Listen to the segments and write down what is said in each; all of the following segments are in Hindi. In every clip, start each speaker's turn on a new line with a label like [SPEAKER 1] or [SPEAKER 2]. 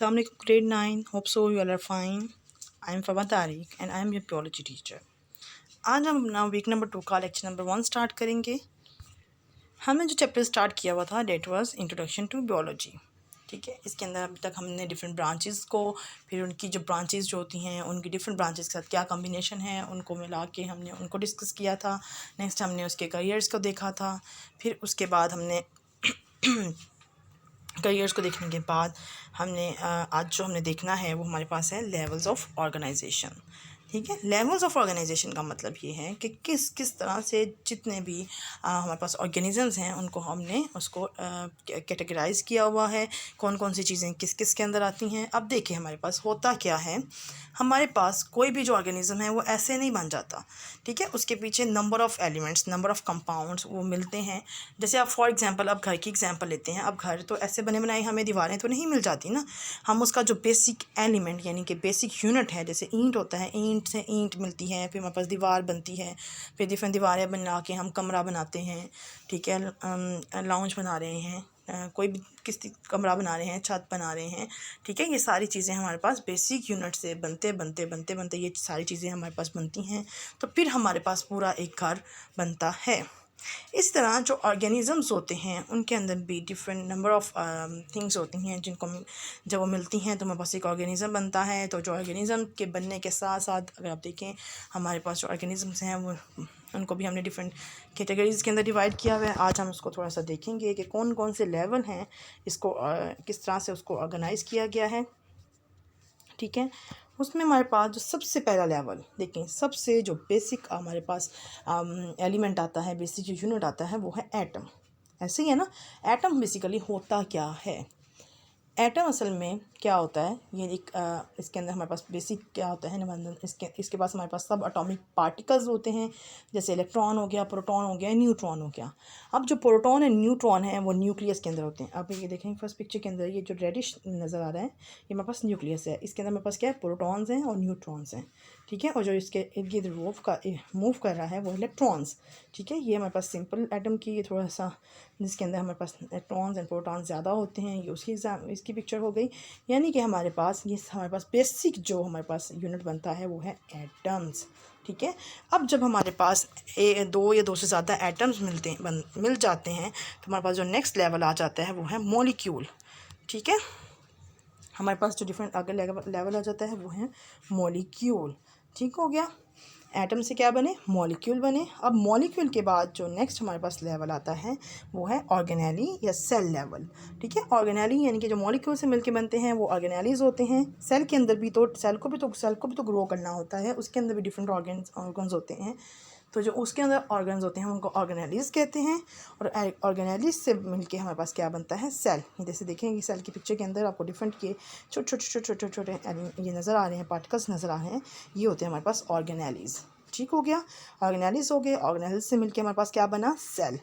[SPEAKER 1] Assalamu alaikum grade 9. Hope so you all are fine. I am Fawad Tariq and I am your biology teacher. आज हम अपना वीक नंबर 2 का लेक्चर नंबर 1 स्टार्ट करेंगे। हमने जो चैप्टर स्टार्ट किया हुआ था that was introduction to biology. ठीक है, इसके अंदर अभी तक हमने डिफरेंट ब्रांचेस को, फिर उनकी जो ब्रांचेस जो होती हैं उनकी डिफरेंट ब्रांचेस के साथ क्या कम्बिनेशन है उनको मिला के हमने उनको डिस्कस किया था। नेक्स्ट हमने उसके करियर्स को देखा था। फिर उसके बाद हमने करियर्स को देखने के बाद हमने आज जो हमने देखना है वो हमारे पास है लेवल्स ऑफ ऑर्गेनाइजेशन। ठीक है, लेवल्स ऑफ ऑर्गेनाइजेशन का मतलब ये है कि किस किस तरह से जितने भी हमारे पास ऑर्गेनिजम्स हैं उनको हमने उसको कैटेगराइज किया हुआ है, कौन कौन सी चीज़ें किस किस के अंदर आती हैं। अब देखिए हमारे पास होता क्या है, हमारे पास कोई भी जो ऑर्गेनिज्म है वो ऐसे नहीं बन जाता। ठीक है, उसके पीछे number of elements, number of compounds वो मिलते हैं। जैसे आप फॉर एग्जांपल अब घर की एग्जांपल लेते हैं। अब घर तो ऐसे बने बनाए हमें दीवारें तो नहीं मिल जाती ना, हम उसका जो बेसिक एलिमेंट यानी कि बेसिक यूनिट है, जैसे ईंट होता है, ईंट से ईंट मिलती है, फिर हमारे पास दीवार बनती है, फिर डिफरेंट दीवारें बना के हम कमरा बनाते हैं। ठीक है, लाउंज बना रहे हैं, कोई भी किसी कमरा बना रहे हैं, छत बना रहे हैं। ठीक है, ये सारी चीज़ें हमारे पास बेसिक यूनिट से बनते बनते बनते बनते ये सारी चीज़ें हमारे पास बनती हैं, तो फिर हमारे पास पूरा एक घर बनता है। इस तरह जो ऑर्गेनिज़म्स होते हैं उनके अंदर भी डिफरेंट नंबर ऑफ़ थिंग्स होती हैं जिनको जब वो मिलती हैं तो हमारे पास एक ऑर्गेनिज़म बनता है। तो जो ऑर्गेनिज़म के बनने के साथ साथ अगर आप देखें हमारे पास जो ऑर्गेनिज़म्स हैं वो उनको भी हमने डिफरेंट कैटेगरीज़ के अंदर डिवाइड किया हुआ है। आज हम उसको थोड़ा सा देखेंगे कि कौन कौन से लेवल हैं, इसको किस तरह से उसको ऑर्गेनाइज़ किया गया है। ठीक है, उसमें हमारे पास जो सबसे पहला लेवल देखें, सबसे जो बेसिक हमारे पास एलिमेंट आता है, बेसिक जो यूनिट आता है वो है एटम। ऐसे ही है ना, एटम बेसिकली होता क्या है। एटम असल में क्या होता है, ये एक इसके अंदर हमारे पास बेसिक क्या होता है, इसके पास हमारे पास सब एटॉमिक पार्टिकल्स होते हैं। जैसे इलेक्ट्रॉन हो गया, प्रोटॉन हो गया, न्यूट्रॉन हो गया। अब जो प्रोटॉन एंड न्यूट्रॉन है वो न्यूक्लियस के अंदर होते हैं। आप ये देखें फर्स्ट पिक्चर के अंदर ये जो रेडिश नज़र आ रहा है ये हमारे पास न्यूक्लियस है। इसके अंदर हमारे पास क्या है, प्रोटॉन्स हैं और न्यूट्रॉन्स हैं। ठीक है, और जो इसके इर्द गिर्द मूव कर रहा है वो इलेक्ट्रॉन्स। ठीक है, ये हमारे पास सिंपल एटम की ये थोड़ा सा जिसके अंदर हमारे पास इलेक्ट्रॉन्स एंड प्रोटॉन्स ज़्यादा होते हैं, ये उसकी इसकी पिक्चर हो गई। यानी कि हमारे पास बेसिक जो हमारे पास यूनिट बनता है वो है एटम्स। ठीक है, अब जब हमारे पास दो या दो से ज़्यादा एटम्स मिल जाते हैं तो हमारे पास जो नेक्स्ट लेवल आ जाता है वो है मॉलिक्यूल। ठीक है, हमारे पास जो डिफरेंट आगे लेवल आ जाता है वो है मॉलिक्यूल। ठीक हो गया, एटम से क्या बने, मॉलिक्यूल बने। अब मॉलिक्यूल के बाद जो नेक्स्ट हमारे पास लेवल आता है वो है ऑर्गेनेली या सेल लेवल। ठीक है, ऑर्गेनेली यानी कि जो मॉलिक्यूल से मिलके बनते हैं वो ऑर्गेनेलीज होते हैं। सेल के अंदर भी तो सेल को भी तो ग्रो करना होता है, उसके अंदर भी डिफरेंट ऑर्गन्स होते हैं। तो जो उसके अंदर ऑर्गन्स होते हैं उनको ऑर्गेनेलीज कहते हैं। और ऑर्गेनेलीज से मिलके हमारे पास क्या बनता है, सेल। जैसे देखेंगे सेल की पिक्चर के अंदर आपको डिफरेंट के छोटे छोटे छोटे ये नज़र आ रहे हैं, पार्टिकल्स नज़र आ रहे हैं, ये होते हैं हमारे पास ऑर्गेनेलीज। ठीक हो गया, ऑर्गेनेलीज हो गए, ऑर्गेनेलीज से मिलके हमारे पास क्या बना, सेल।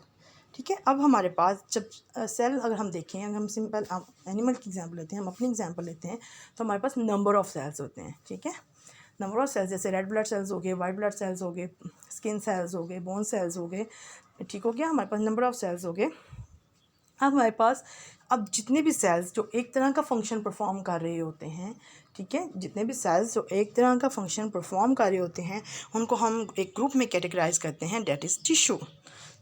[SPEAKER 1] ठीक है, अब हमारे पास जब सेल अगर हम देखें, अगर हम सिंपल एनिमल की एग्जांपल लेते हैं, हम अपनी एग्जांपल लेते हैं, तो हमारे पास नंबर ऑफ़ सेल्स होते हैं। ठीक है, नंबर ऑफ़ सेल्स जैसे रेड ब्लड सेल्स हो गए, वाइट ब्लड सेल्स हो गए, स्किन सेल्स हो गए, बोन सेल्स हो गए। ठीक हो गया, हमारे पास नंबर ऑफ़ सेल्स हो गए। अब हमारे पास अब जितने भी सेल्स जो एक तरह का फंक्शन परफॉर्म कर रहे होते हैं, ठीक है, जितने भी सेल्स जो एक तरह का फंक्शन परफॉर्म कर रहे होते हैं उनको हम एक ग्रुप में कैटेगराइज करते हैं, डेट इज़ टिश्यू।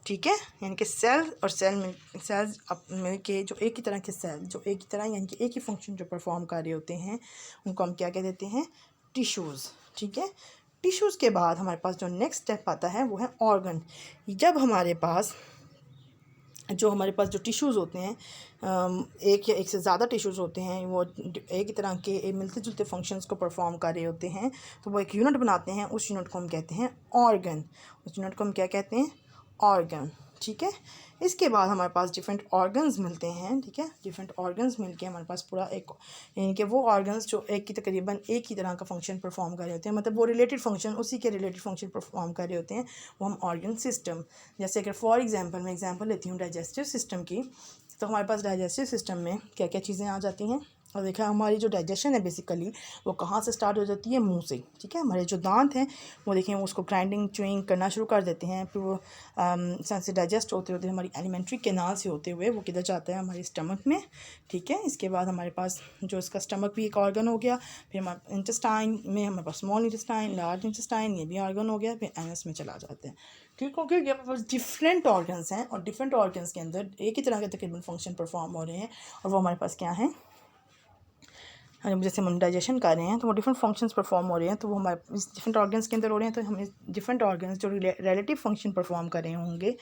[SPEAKER 1] ठीक है, यानी कि सेल और सेल्स मिल के जो एक ही तरह के सेल जो एक ही तरह यानी कि एक ही फंक्शन जो परफॉर्म कर रहे होते हैं उनको हम क्या कह देते हैं, टिश्यूज़। ठीक है, टिश्यूज़ के बाद हमारे पास जो नेक्स्ट स्टेप आता है वो है ऑर्गन। जब हमारे पास जो टिश्यूज़ होते हैं, एक या एक से ज़्यादा टिश्यूज़ होते हैं, वो एक ही तरह के मिलते जुलते फंक्शंस को परफॉर्म कर रहे होते हैं, तो वो एक यूनिट बनाते हैं। उस यूनिट को हम कहते हैं ऑर्गन। उस यूनिट को हम क्या कहते हैं, ऑर्गन। ठीक है, इसके बाद हमारे पास डिफरेंट ऑर्गन्स मिलते हैं। ठीक है, डिफरेंट ऑर्गन्स मिलके हमारे पास पूरा एक यानी कि वो ऑर्गन्स जो तकरीबन एक ही तरह का फंक्शन परफॉर्म कर रहे होते हैं, मतलब वो रिलेटेड फंक्शन उसी के रिलेटेड फंक्शन परफॉर्म कर रहे होते हैं, वो हम ऑर्गन सिस्टम। जैसे अगर फॉर एग्जांपल मैं एग्जांपल लेती हूँ डाइजेस्टिव सिस्टम की, तो हमारे पास डाइजेस्टिव सिस्टम में क्या क्या चीज़ें आ जाती हैं, और देखा हमारी जो डाइजेशन है बेसिकली वो कहाँ से स्टार्ट हो जाती है, मुंह से। ठीक है, हमारे जो दांत हैं वो देखें वो उसको ग्राइंडिंग च्यूइंग करना शुरू कर देते हैं, फिर वो से डाइजेस्ट होते होते हमारी एलिमेंट्री कैनाल से होते हुए वो किधर जाता है, हमारे स्टमक में। ठीक है, इसके बाद हमारे पास जो इसका स्टमक भी एक ऑर्गन हो गया, फिर हमारे इंटेस्टाइन में हमारे पास स्मॉल इंटेस्टाइन, लार्ज इंटेस्टाइन, ये भी ऑर्गन हो गया, फिर एनस में चला जाते हैं। ठीक हो गया, ये हमारे पास डिफरेंट ऑर्गन्स हैं और डिफरेंट ऑर्गन्स के अंदर एक ही तरह के तकरीबन फंक्शन परफॉर्म हो रहे हैं, और वो हमारे पास क्या है, जैसे हम डाइजेशन कर रहे हैं तो वो डिफरेंट फंक्शंस परफॉर्म हो रहे हैं, तो वो हमारे डिफरेंट ऑर्गन्स के अंदर हो रहे हैं, तो हमें डिफरेंट ऑर्गन्स जो रिलेटिव फंक्शन परफॉर्म कर रहे होंगे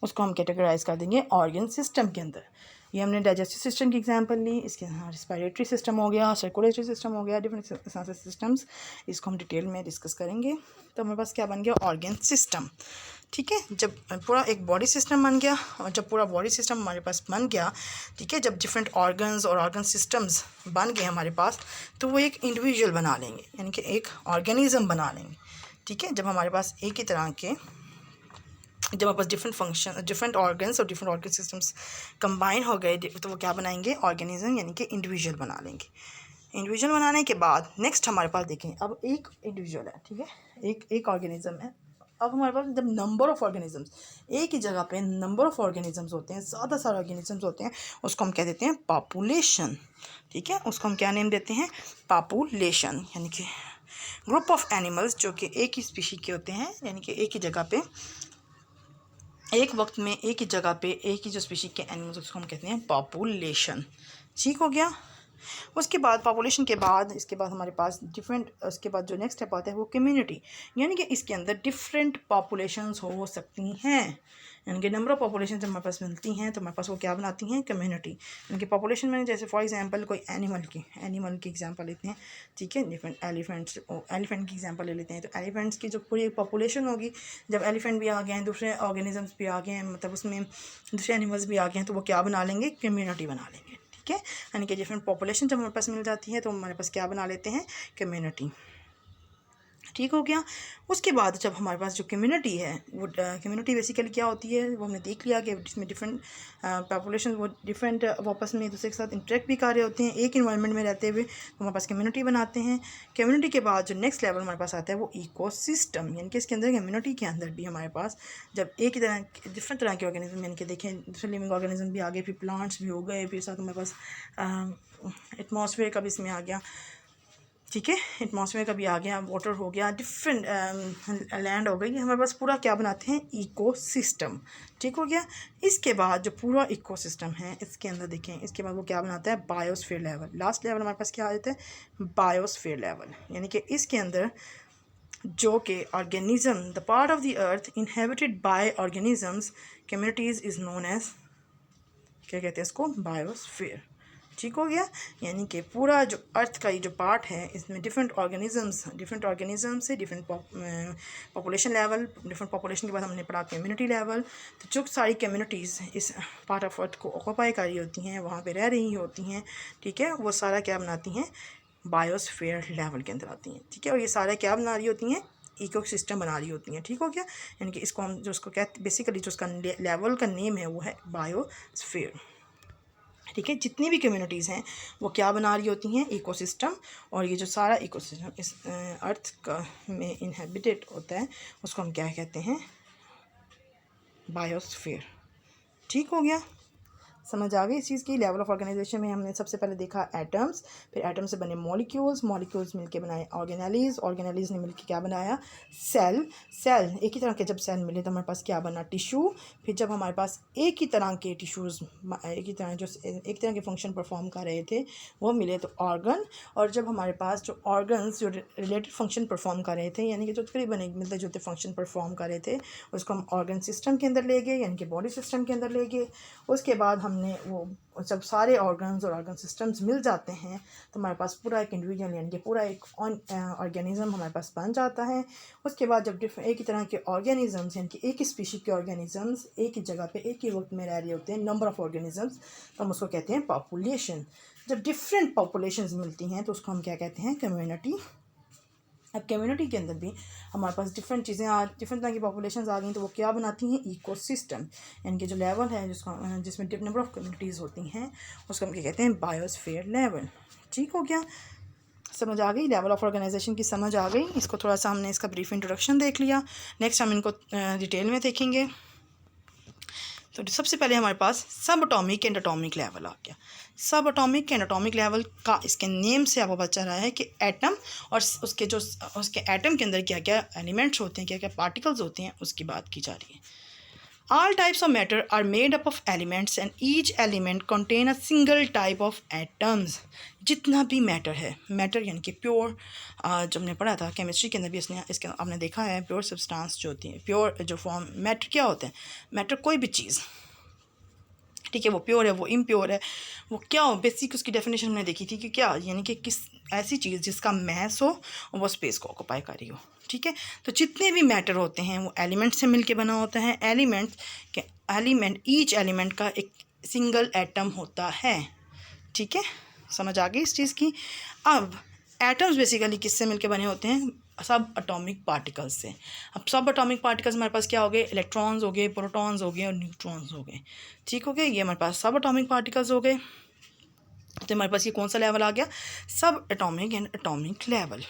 [SPEAKER 1] उसको हम कैटेगराइज कर देंगे ऑर्गन सिस्टम के अंदर। ये हमने डाइजेस्टिव सिस्टम की एग्जांपल ली, इसके रेस्पिरेटरी सिस्टम हो गया, सर्कुलेटरी सिस्टम हो गया, डिफरेंट सिस्टम्स, इसको हम डिटेल में डिस्कस करेंगे। तो हमारे पास क्या बन गया, ऑर्गन सिस्टम। ठीक है, जब पूरा एक बॉडी सिस्टम बन गया, और जब पूरा बॉडी सिस्टम हमारे पास बन गया, ठीक है, जब डिफरेंट ऑर्गन्स और ऑर्गन सिस्टम्स बन गए हमारे पास, तो वो एक इंडिविजुअल बना लेंगे, यानी कि एक ऑर्गेनिज्म बना लेंगे। ठीक है, जब हमारे पास एक ही तरह के, जब हमारे पास डिफरेंट फंक्शन, डिफरेंट ऑर्गन्स और डिफरेंट ऑर्गन सिस्टम्स कंबाइन हो गए, तो वो क्या बनाएंगे, ऑर्गेनिज्म, यानी कि इंडिविजुअल बना लेंगे। इंडिविजुअल बनाने के बाद नेक्स्ट हमारे पास देखें, अब एक इंडिविजुअल है, ठीक है, एक ऑर्गेनिज्म है। अब हमारे पास जब नंबर ऑफ़ ऑर्गेनिजम्स, एक ही जगह पे नंबर ऑफ़ ऑर्गेनिजम्स होते हैं, ज़्यादा सारे ऑर्गेनिजम्स होते हैं, उसको हम क्या देते हैं, पॉपुलेशन। ठीक है, उसको हम क्या नेम देते हैं, पॉपुलेशन, यानी कि ग्रुप ऑफ एनिमल्स जो कि एक ही स्पीशी के होते हैं, यानी कि एक ही जगह पे, एक वक्त में एक ही जगह पे एक ही जो स्पीशी के एनिमल्स, उसको हम कहते हैं पॉपुलेशन। ठीक हो गया। उसके बाद पॉपुलेशन के बाद, इसके बाद हमारे पास डिफरेंट, उसके बाद जो नेक्स्ट स्टेप आता है वो कम्युनिटी, यानी कि इसके अंदर डिफरेंट पॉपुलेशंस हो सकती हैं, यानी कि नंबर ऑफ़ पॉपुलेशन जब हमारे पास मिलती हैं तो हमारे पास वो क्या बनाती हैं, कम्युनिटी। यानी कि पॉपुलेशन में जैसे फॉर एग्जांपल कोई एनिमल की एग्जांपल लेते हैं, ठीक है, डिफरेंट एलिफेंट की एग्जांपल ले लेते हैं, तो एलिफेंट्स की जो पूरी पॉपुलेशन होगी, जब एलिफेंट भी आ गए हैं, दूसरे ऑर्गेनिजम्स भी आ गए हैं, मतलब उसमें दूसरे एनिमल्स भी आ गए हैं, तो वो क्या बना लेंगे, कम्युनिटी बना लेंगे। ठीक है, यानी कि डिफरेंट पॉपुलेशन जब हमारे पास मिल जाती है तो हमारे पास क्या बना लेते हैं, कम्युनिटी। ठीक हो गया। उसके बाद जब हमारे पास जो कम्युनिटी है, वो कम्युनिटी बेसिकली क्या होती है, वो हमने देख लिया कि इसमें डिफरेंट पॉपुलेशन, वो डिफरेंट आपस में एक दूसरे के साथ इंटरेक्ट भी कर रहे होते हैं एक इन्वायरमेंट में रहते हुए, तो हमारे पास कम्युनिटी बनाते हैं। कम्युनिटी के बाद जो नेक्स्ट लेवल हमारे पास आता है वो इकोसिस्टम, यानी कि इसके अंदर कम्युनिटी के अंदर भी हमारे पास जब एक ही तरह डिफरेंट तरह के ऑर्गेनिज्म, यानी कि देखें दूसरे लिविंग ऑर्गेनिज्म भी आ गए, फिर प्लांट्स भी हो गए, फिर साथ हमारे पास एटमॉस्फेयर का भी इसमें आ गया। ठीक है, एटमॉस्फेयर का भी आ गया, वाटर हो गया, डिफरेंट लैंड हो गई, हमारे पास पूरा क्या बनाते हैं, इकोसिस्टम। ठीक हो गया। इसके बाद जो पूरा इकोसिस्टम है इसके अंदर देखें, इसके बाद वो क्या बनाता है, बायोस्फीयर लेवल। लास्ट लेवल हमारे पास क्या आ जाता है, बायोस्फीयर लेवल, यानी कि इसके अंदर जो कि organism, the part of the earth inhabited by organisms communities is known as, क्या कहते हैं इसको, बायोस्फीयर। ठीक हो गया, यानी कि पूरा जो अर्थ का ये जो पार्ट है इसमें डिफरेंट ऑर्गेनिज्म से different population level, different population के बाद हमने पढ़ा कम्युनिटी लेवल। तो जो सारी कम्युनिटीज़ इस पार्ट ऑफ अर्थ को ऑक्यूपाई कर रही होती हैं, वहाँ पे रह रही होती हैं, ठीक है, वो सारा क्या बनाती हैं, बायोस्फीयर लेवल के अंदर आती हैं। ठीक है, और ये सारा क्या बना रही होती हैं, इकोसिस्टम बना रही होती हैं। ठीक हो गया, यानी कि इसको हम जो उसको कहते बेसिकली जो उसका लेवल का नेम है वो है बायोस्फीयर। ठीक है, जितनी भी कम्युनिटीज़ हैं वो क्या बना रही होती हैं, इकोसिस्टम, और ये जो सारा इकोसिस्टम इस अर्थ का में इनहेबिटेड होता है उसको हम क्या कहते हैं, बायोस्फीयर। ठीक हो गया, समझ आ गई इस चीज़ की। लेवल ऑफ ऑर्गेनाइजेशन में हमने सबसे पहले देखा एटम्स, फिर एटम से बने मॉलिक्यूल्स मिलके बनाए ऑर्गेनेलीज ने मिलके क्या बनाया, सेल एक ही तरह के जब सेल मिले तो हमारे पास क्या बना, टिश्यू। फिर जब हमारे पास एक ही तरह के टिश्यूज़, एक ही तरह जो एक तरह के फंक्शन परफॉर्म कर रहे थे वो मिले तो ऑर्गन। और जब हमारे पास जो ऑर्गन्स जो रिलेटेड फंक्शन परफॉर्म कर रहे थे, यानी कि जो तकरीबन मिलते जुलते फंक्शन परफॉर्म कर रहे थे, उसको हम ऑर्गन सिस्टम के अंदर ले गए, यानी कि बॉडी सिस्टम के अंदर ले गए। उसके बाद हमने वो जब सारे ऑर्गन्स और ऑर्गन सिस्टम्स मिल जाते हैं तो हमारे पास पूरा एक इंडिविजुअल, यानी कि पूरा एक ऑर्गेनिज्म हमारे पास बन जाता है। उसके बाद जब एक ही तरह के ऑर्गेनिजम्स, यानी कि एक ही स्पीशीज के ऑर्गेनिजम्स एक ही जगह पे एक ही वक्त में रह रहे होते हैं, नंबर ऑफ़ ऑर्गेनिजम्स, तो हम उसको कहते हैं पॉपुलेशन। जब डिफरेंट पॉपुलेशंस मिलती हैं तो उसको हम क्या कहते हैं, कम्युनिटी अब कम्युनिटी के अंदर भी हमारे पास डिफरेंट चीज़ें डिफरेंट तरह की पॉपुलेशंस आ गई, तो वो क्या बनाती हैं, इकोसिस्टम। यानी कि जो लेवल है जिसमें नंबर ऑफ़ कम्युनिटीज़ होती हैं उसको हम क्या कहते हैं, बायोस्फीयर लेवल। ठीक हो गया, समझ आ गई, लेवल ऑफ ऑर्गेनाइजेशन की समझ आ गई। इसको थोड़ा सा हमने इसका ब्रीफ इंट्रोडक्शन देख लिया। नेक्स्ट हम इनको डिटेल में देखेंगे। तो सबसे पहले हमारे पास सब एटॉमिक एंड एटॉमिक लेवल आ गया। सब एटॉमिक एंड एटॉमिक लेवल का इसके नेम से आपको पता चल रहा है कि एटम और उसके एटम के अंदर क्या क्या एलिमेंट्स होते हैं, क्या क्या पार्टिकल्स होते हैं, उसकी बात की जा रही है। All types of matter are made up of elements and each element contain a single type of atoms। जितना भी मैटर है, मैटर यानी कि प्योर, जब हमने पढ़ा था केमिस्ट्री के अंदर भी इसके आपने देखा है, प्योर सब्सटेंस जो होती है, प्योर जो फॉर्म मैटर क्या होते हैं, मैटर कोई भी चीज़, ठीक है, वो प्योर है, वो इम्प्योर है, वो क्या हो, बेसिक उसकी डेफिनेशन हमने देखी थी कि क्या, यानी कि किस ऐसी चीज़ जिसका मैस हो और वो स्पेस को ऑक्यूपाई कर रही हो। ठीक है, तो जितने भी मैटर होते हैं वो एलिमेंट से मिलके बना होता है। ईच एलिमेंट का एक सिंगल एटम होता है। ठीक है, समझ आ गई इस चीज़ की। अब एटम्स बेसिकली किससे मिलके बने होते हैं, सब एटॉमिक पार्टिकल्स से। अब सब एटॉमिक पार्टिकल्स हमारे पास क्या हो गए, इलेक्ट्रॉन्स हो गए, प्रोटॉन्स हो गए और न्यूट्रॉन्स हो गए। ठीक हो गए, ये हमारे पास सब एटॉमिक पार्टिकल्स हो गए। तो हमारे पास ये कौन सा लेवल आ गया, सब एटॉमिक एंड एटॉमिक लेवल।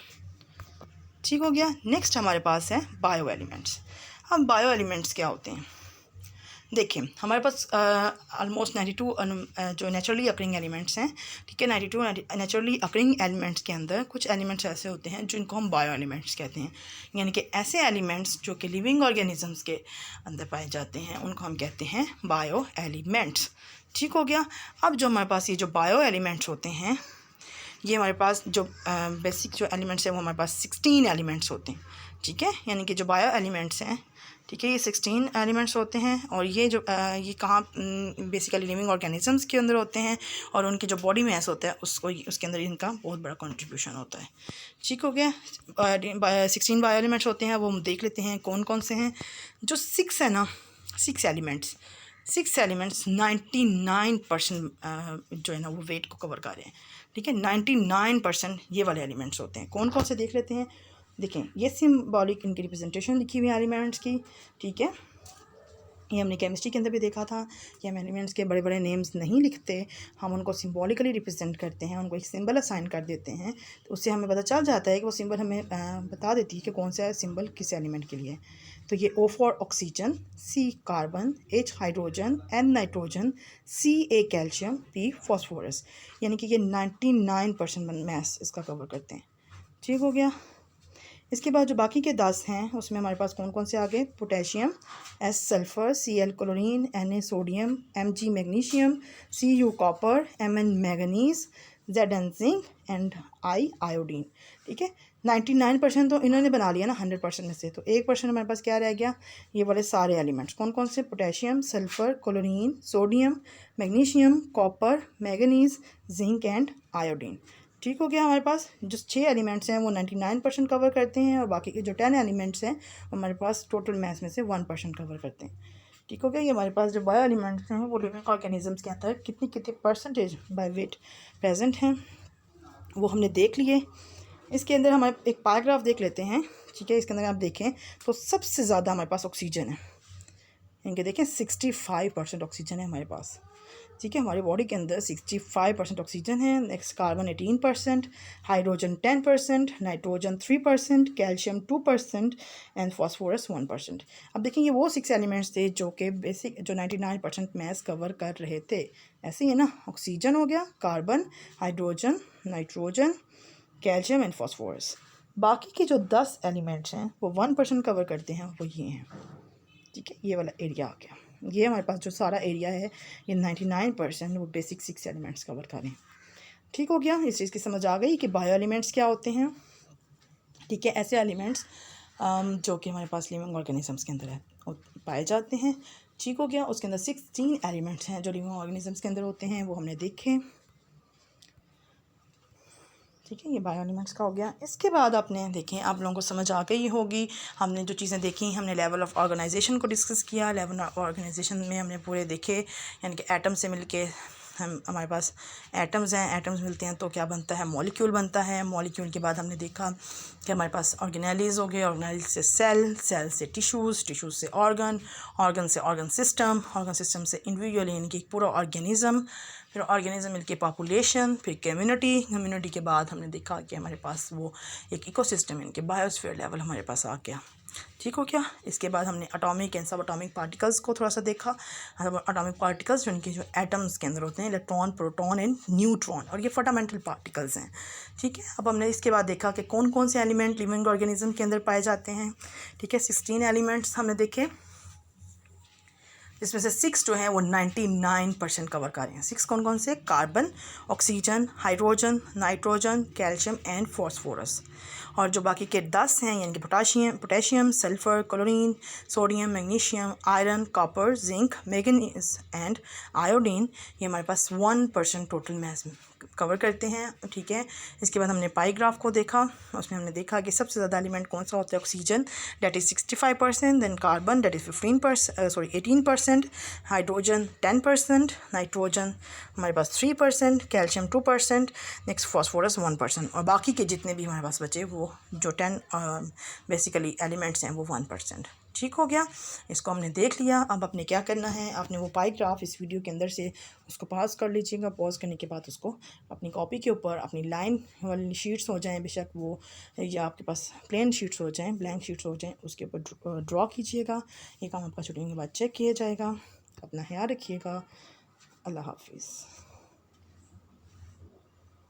[SPEAKER 1] ठीक हो गया। नेक्स्ट हमारे पास है बायो एलिमेंट्स। अब बायो एलिमेंट्स क्या होते हैं, देखिए हमारे पास ऑलमोस्ट 92 जो नेचुरली अकरिंग एलिमेंट्स हैं। ठीक है, 92 नेचुरली अकरिंग एलिमेंट्स के अंदर कुछ एलिमेंट्स ऐसे होते हैं जिनको हम बायो एलिमेंट्स कहते हैं, यानी कि ऐसे एलिमेंट्स जो कि लिविंग ऑर्गेनिजम्स के अंदर पाए जाते हैं उनको हम कहते हैं बायो एलिमेंट्स। ठीक हो गया। अब जो हमारे पास ये जो बायो एलिमेंट्स होते हैं, ये हमारे पास जो बेसिक जो एलिमेंट्स हैं वो हमारे पास 16 एलिमेंट्स होते हैं। ठीक है, यानी कि जो बायो एलिमेंट्स हैं, ठीक है, ये 16 एलिमेंट्स होते हैं। और ये जो ये कहाँ बेसिकली लिविंग ऑर्गेनिजम्स के अंदर होते हैं और उनकी जो बॉडी मैस होता है उसके अंदर इनका बहुत बड़ा कंट्रीब्यूशन होता है। ठीक हो गया। 16 बायो एलिमेंट्स होते हैं, वो हम देख लेते हैं कौन कौन से हैं। जो 6 है ना, 6 एलिमेंट्स 99% जो है ना वो वेट को कवर कर रहे हैं। ठीक है, 99% ये वाले एलिमेंट्स होते हैं। कौन कौन से देख लेते हैं। देखें, ये सिंबॉलिक इनकी रिप्रेजेंटेशन लिखी हुई है एलिमेंट्स की। ठीक है, ये हमने केमिस्ट्री के अंदर भी देखा था कि हम एलिमेंट्स के बड़े बड़े नेम्स नहीं लिखते, हम उनको सिंबॉलिकली रिप्रेजेंट करते हैं, उनको एक सिंबल असाइन कर देते हैं। तो उससे हमें पता चल जाता है कि वो सिंबल हमें बता देती है कि कौन सा सिंबल किस एलिमेंट के लिए है। तो ये O for oxygen, C carbon, H hydrogen, N nitrogen, Ca calcium, P phosphorus, यानी कि ये 99% मैस इसका कवर करते हैं। ठीक हो गया। इसके बाद जो बाकी के 10 हैं उसमें हमारे पास कौन कौन से आ गए, potassium, S sulphur, Cl chlorine, Na sodium, Mg magnesium, Cu copper, Mn manganese, Zn zinc and I iodine. ठीक है, 99% तो इन्होंने बना लिया ना 100% में से, तो 1% हमारे पास क्या रह गया, ये वाले सारे एलिमेंट्स कौन कौन से, potassium, sulphur, chlorine, sodium, magnesium, copper, manganese, zinc and iodine. ठीक हो गया। हमारे पास जो 6 एलिमेंट्स हैं वो 99% कवर करते हैं और बाकी के जो 10 एलिमेंट्स हैं वो हमारे पास टोटल मैस में से 1% कवर करते हैं। ठीक हो गया। ये हमारे पास जो बायो एलिमेंट्स हैं वो लिविंग ऑर्गेनिजम्स के अंदर कितनी कितनी परसेंटेज बाय वेट प्रेजेंट हैं वो हमने देख लिए। इसके अंदर हम एक पैराग्राफ देख लेते हैं। ठीक है, इसके अंदर आप देखें तो सबसे ज़्यादा हमारे पास ऑक्सीजन है, इनके देखें 65% ऑक्सीजन है हमारे पास। ठीक है, हमारी बॉडी के अंदर 65% ऑक्सीजन है। Next carbon 18%, hydrogen 10%, nitrogen 3%, calcium 2% and phosphorus 1%। अब देखें ये वो 6 एलिमेंट्स थे जो कि बेसिक जो 99% मैस कवर कर रहे थे। ऐसे ही है ना, ऑक्सीजन हो गया, carbon, hydrogen, nitrogen, calcium and phosphorus. बाकी के जो 10 एलिमेंट्स हैं वो 1% कवर करते हैं, वो ये हैं। ठीक है, ये वाला एरिया आ गया। ये हमारे पास जो सारा एरिया है ये 99% वो बेसिक 6 एलिमेंट्स कवर करें। ठीक हो गया, इस चीज़ की समझ आ गई कि बायो एलिमेंट्स क्या होते हैं। ठीक है, ऐसे एलिमेंट्स जो कि हमारे पास लिविंग ऑर्गेनिजम्स के अंदर है पाए जाते हैं। ठीक हो गया। उसके अंदर 16 एलिमेंट्स हैं जो लिविंग ऑर्गेनिजम्स के अंदर होते हैं, वो हमने देखे। ठीक है, ये बायो एलिमेंट्स का हो गया। इसके बाद आपने देखें, आप लोगों को समझ आ गई होगी, हमने जो चीज़ें देखी, हमने लेवल ऑफ ऑर्गेनाइजेशन को डिस्कस किया। लेवल ऑफ ऑर्गेनाइजेशन में हमने पूरे देखे, यानी कि एटम से मिलके हमारे पास एटम्स हैं, एटम्स मिलते हैं तो क्या बनता है, मॉलिक्यूल बनता है। मॉलिक्यूल के बाद हमने देखा कि हमारे पास ऑर्गेनेलीज हो गए, ऑर्गेनेलीज से सेल, सेल से टिश्यूज़, टिश्यूज़ से ऑर्गन, ऑर्गन से ऑर्गन सिस्टम से इंडिविजुअल यानी कि पूरा ऑर्गेनिज़म, फिर ऑर्गेनिज़म मिलके पॉपुलेशन, फिर कम्युनिटी, कम्युनिटी के बाद हमने देखा कि हमारे पास वो एक इकोसिस्टम यानी कि बायोस्फीयर लेवल हमारे पास आ गया। ठीक हो गया। इसके बाद हमने एटॉमिक एंड सब एटॉमिक पार्टिकल्स को थोड़ा सा देखा। एटॉमिक पार्टिकल्स जिनके जो एटम्स के अंदर होते हैं, इलेक्ट्रॉन, प्रोटॉन एंड न्यूट्रॉन, और ये फंडामेंटल पार्टिकल्स हैं। ठीक है। अब हमने इसके बाद देखा कि कौन कौन से एलिमेंट लिविंग ऑर्गेनिज्म के अंदर पाए जाते हैं। ठीक है, 16 एलिमेंट्स हमने देखे, इसमें से 6 जो हैं वो 99% कवर कर रहे हैं। 6 कौन कौन से, carbon, oxygen, hydrogen, nitrogen, calcium and phosphorus. और जो बाकी के 10 हैं यानी कि potassium, sulphur, chlorine, sodium, magnesium, iron, copper, zinc, manganese and iodine, ये हमारे पास 1% टोटल मास कवर करते हैं। ठीक है। इसके बाद हमने पाई ग्राफ को देखा, उसमें हमने देखा कि सबसे ज़्यादा एलिमेंट कौन सा होता है, oxygen, that is 65%, then carbon that is 18%, hydrogen 10%, nitrogen हमारे पास 3%, कैल्शियम 2%, नेक्स्ट फॉस्फोरस 1%, और बाकी के जितने भी हमारे पास बचे वो जो 10 बेसिकली एलिमेंट्स हैं वो 1%। ठीक हो गया। इसको हमने देख लिया। अब आपने क्या करना है, आपने वो पाई ग्राफ इस वीडियो के अंदर से उसको पॉज कर लीजिएगा। पॉज करने के बाद उसको अपनी कॉपी के ऊपर अपनी लाइन वाली शीट्स हो जाएं, बेशक वो या आपके पास प्लेन शीट्स हो जाएं, ब्लैंक शीट्स हो जाएं, उसके ऊपर ड्रॉ कीजिएगा। ये काम आपका छुट्टी के बाद चेक किया जाएगा। अपना ख्याल रखिएगा। अल्लाह हाफिज़।